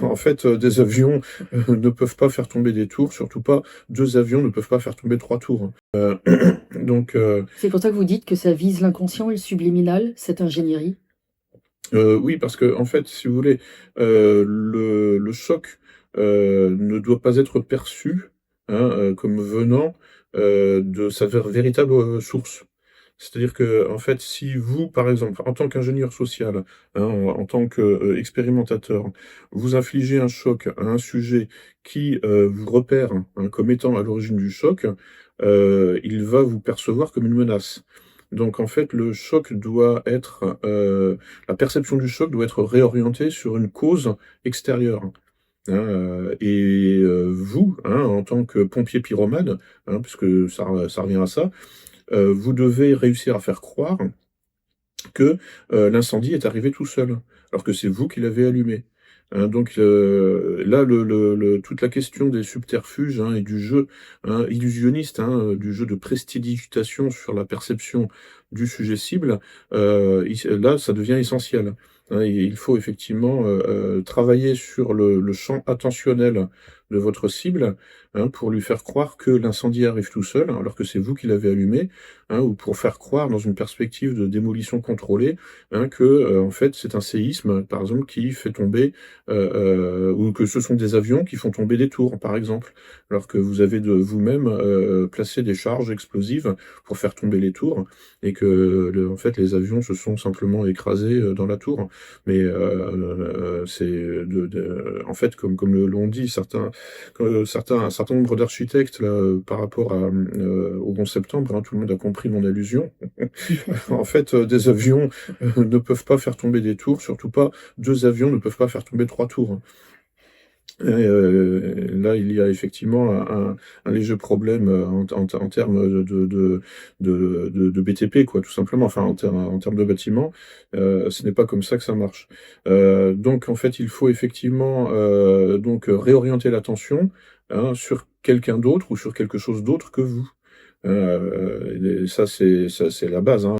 En fait, des avions, ne peuvent pas faire tomber des tours, surtout pas 2 avions ne peuvent pas faire tomber 3 tours, hein. Donc C'est pour ça que vous dites que ça vise l'inconscient et le subliminal, cette ingénierie? oui, parce que en fait, si vous voulez, le choc, ne doit pas être perçu, hein, comme venant, de sa véritable, source. C'est-à-dire que en fait, si vous, par exemple, en tant qu'ingénieur social, hein, en tant que, expérimentateur, vous infligez un choc à un sujet qui, vous repère, hein, comme étant à l'origine du choc, il va vous percevoir comme une menace. Donc en fait, le choc doit être, la perception du choc doit être réorientée sur une cause extérieure, hein, vous, hein, en tant que pompier pyromane, hein, puisque ça revient à ça, vous devez réussir à faire croire que, l'incendie est arrivé tout seul, alors que c'est vous qui l'avez allumé. Hein, donc là, toute la question des subterfuges, hein, et du jeu, hein, illusionniste, hein, du jeu de prestidigitation sur la perception du sujet cible, là, ça devient essentiel. Hein, et il faut effectivement, travailler sur le champ attentionnel de votre cible, hein, pour lui faire croire que l'incendie arrive tout seul, alors que c'est vous qui l'avez allumé, hein, ou pour faire croire dans une perspective de démolition contrôlée, hein, que, en fait, c'est un séisme, par exemple, qui fait tomber, ou que ce sont des avions qui font tomber des tours, par exemple. Alors que vous avez de vous-même, placé des charges explosives pour faire tomber les tours et que en fait, les avions se sont simplement écrasés, dans la tour. Mais, c'est en fait, comme l'ont dit un certain nombre d'architectes là, par rapport à, au 11 septembre, hein, tout le monde a compris mon allusion. En fait, des avions, ne peuvent pas faire tomber des tours, surtout pas 2 avions ne peuvent pas faire tomber 3 tours, hein. Et là, il y a effectivement un léger problème, en termes de BTP, quoi, tout simplement, enfin en termes de bâtiment, ce n'est pas comme ça que ça marche. Donc en fait, il faut effectivement, donc réorienter l'attention, hein, sur quelqu'un d'autre ou sur quelque chose d'autre que vous. Et ça c'est la base, hein.